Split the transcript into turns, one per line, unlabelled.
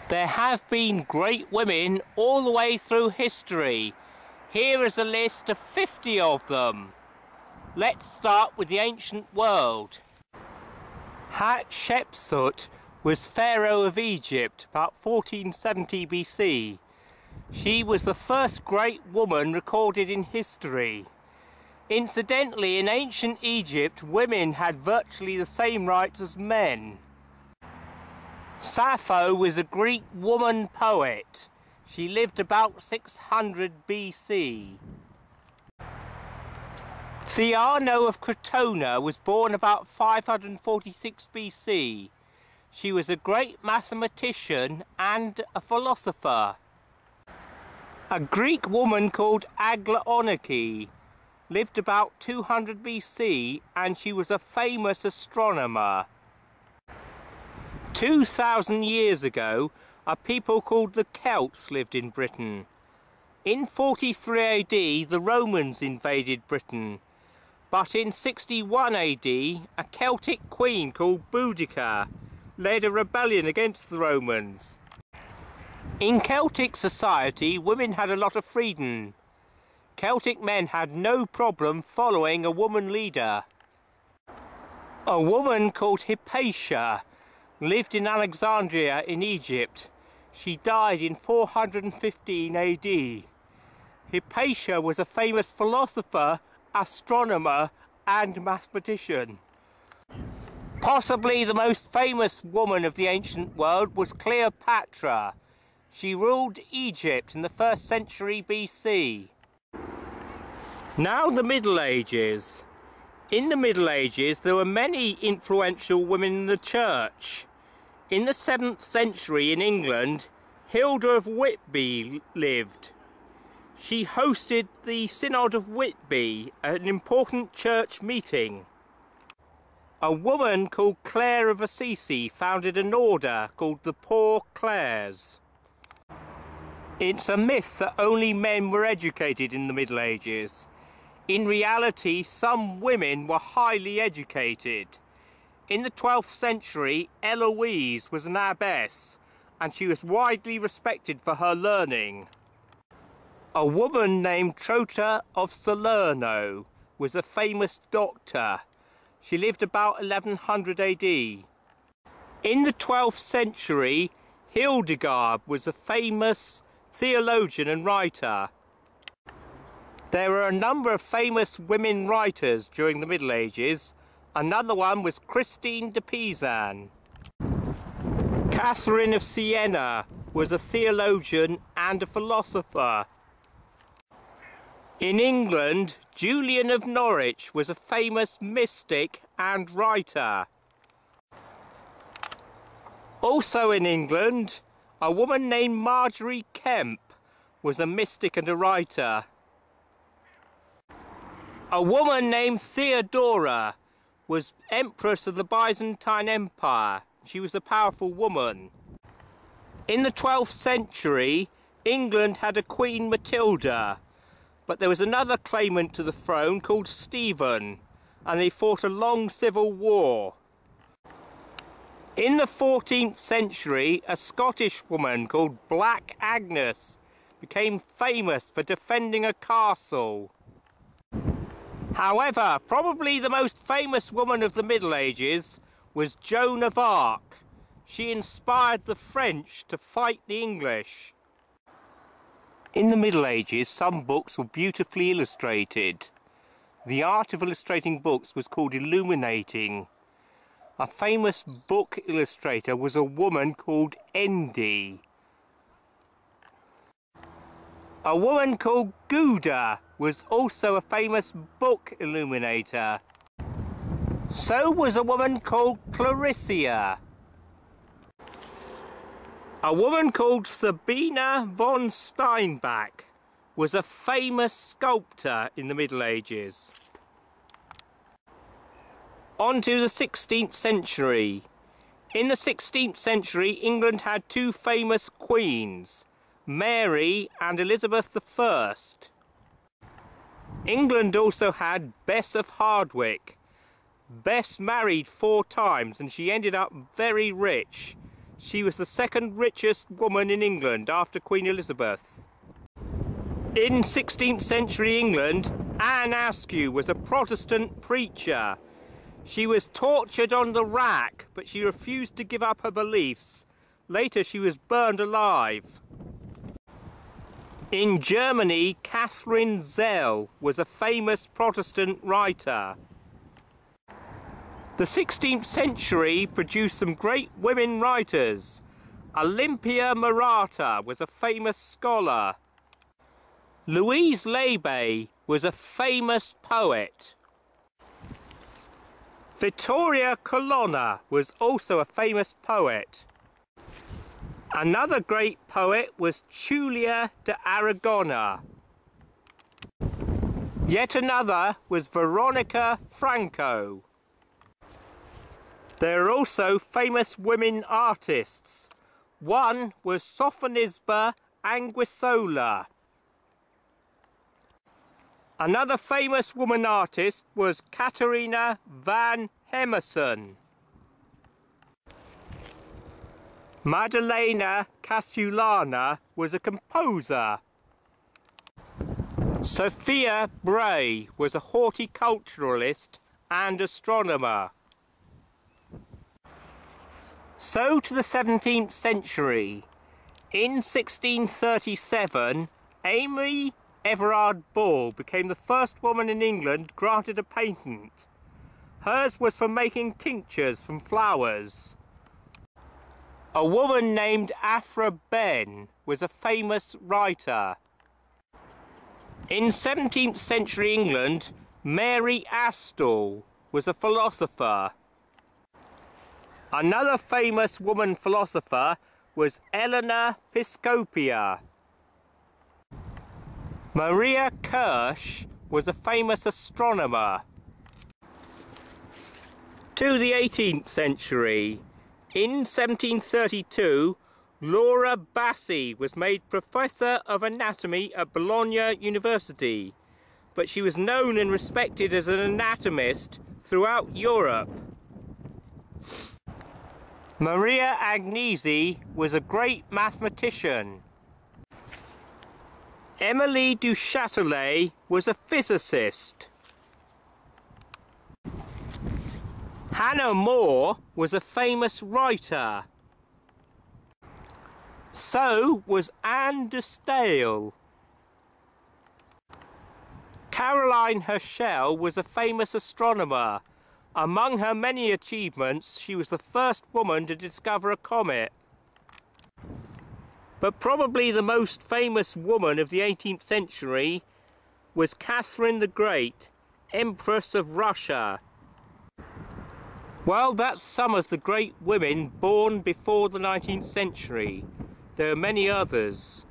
There have been great women all the way through history. Here is a list of 50 of them. Let's start with the ancient world. Hatshepsut was Pharaoh of Egypt about 1470 BC. She was the first great woman recorded in history. Incidentally, in ancient Egypt, women had virtually the same rights as men. Sappho was a Greek woman poet. She lived about 600 BC. Theano of Crotona was born about 546 BC. She was a great mathematician and a philosopher. A Greek woman called Aglaonike lived about 200 BC and she was a famous astronomer. 2,000 years ago, a people called the Celts lived in Britain. In 43 AD, the Romans invaded Britain. But in 61 AD, a Celtic queen called Boudicca led a rebellion against the Romans. In Celtic society, women had a lot of freedom. Celtic men had no problem following a woman leader. A woman called Hypatia lived in Alexandria in Egypt. She died in 415 AD. Hypatia was a famous philosopher, astronomer and mathematician. Possibly the most famous woman of the ancient world was Cleopatra. She ruled Egypt in the 1st century BC. Now the Middle Ages. In the Middle Ages there were many influential women in the church. In the 7th century in England, Hilda of Whitby lived. She hosted the Synod of Whitby, an important church meeting. A woman called Clare of Assisi founded an order called the Poor Clares. It's a myth that only men were educated in the Middle Ages. In reality, some women were highly educated. In the 12th century, Heloise was an abbess, and she was widely respected for her learning. A woman named Trota of Salerno was a famous doctor. She lived about 1100 AD. In the 12th century, Hildegard was a famous theologian and writer. There were a number of famous women writers during the Middle Ages. Another one was Christine de Pizan. Catherine of Siena was a theologian and a philosopher. In England, Julian of Norwich was a famous mystic and writer. Also in England, a woman named Marjorie Kemp was a mystic and a writer. A woman named Theodora was Empress of the Byzantine Empire. She was a powerful woman. In the 12th century, England had a Queen Matilda, but there was another claimant to the throne called Stephen, and they fought a long civil war. In the 14th century, a Scottish woman called Black Agnes became famous for defending a castle. However, probably the most famous woman of the Middle Ages was Joan of Arc. She inspired the French to fight the English. In the Middle Ages, some books were beautifully illustrated. The art of illustrating books was called illuminating. A famous book illustrator was a woman called Endy. A woman called Guda was also a famous book illuminator. So was a woman called Clarissa. A woman called Sabina von Steinbach was a famous sculptor in the Middle Ages. On to the 16th century. In the 16th century, England had two famous queens, Mary and Elizabeth I. England also had Bess of Hardwick. Bess married 4 times and she ended up very rich. She was the second richest woman in England after Queen Elizabeth. In 16th century England, Anne Askew was a Protestant preacher. She was tortured on the rack, but she refused to give up her beliefs. Later she was burned alive. In Germany, Catherine Zell was a famous Protestant writer. The 16th century produced some great women writers. Olympia Maratha was a famous scholar. Louise Lebe was a famous poet. Vittoria Colonna was also a famous poet. Another great poet was Julia de Aragona. Yet another was Veronica Franco. There are also famous women artists. One was Sophonisba Anguissola. Another famous woman artist was Catharina van Hemerson. Maddalena Casulana was a composer. Sophia Bray was a horticulturalist and astronomer. So to the 17th century. In 1637, Amy Everard Ball became the first woman in England granted a patent. Hers was for making tinctures from flowers. A woman named Aphra Behn was a famous writer. In 17th century England, Mary Astell was a philosopher. Another famous woman philosopher was Elena Piscopia. Maria Kirsch was a famous astronomer. To the 18th century. In 1732, Laura Bassi was made Professor of Anatomy at Bologna University, but she was known and respected as an anatomist throughout Europe. Maria Agnesi was a great mathematician. Emilie du Chatelet was a physicist. Hannah More was a famous writer. So was Anne de Stael. Caroline Herschel was a famous astronomer. Among her many achievements, she was the first woman to discover a comet. But probably the most famous woman of the 18th century was Catherine the Great, Empress of Russia. Well, that's some of the great women born before the 19th century. There are many others.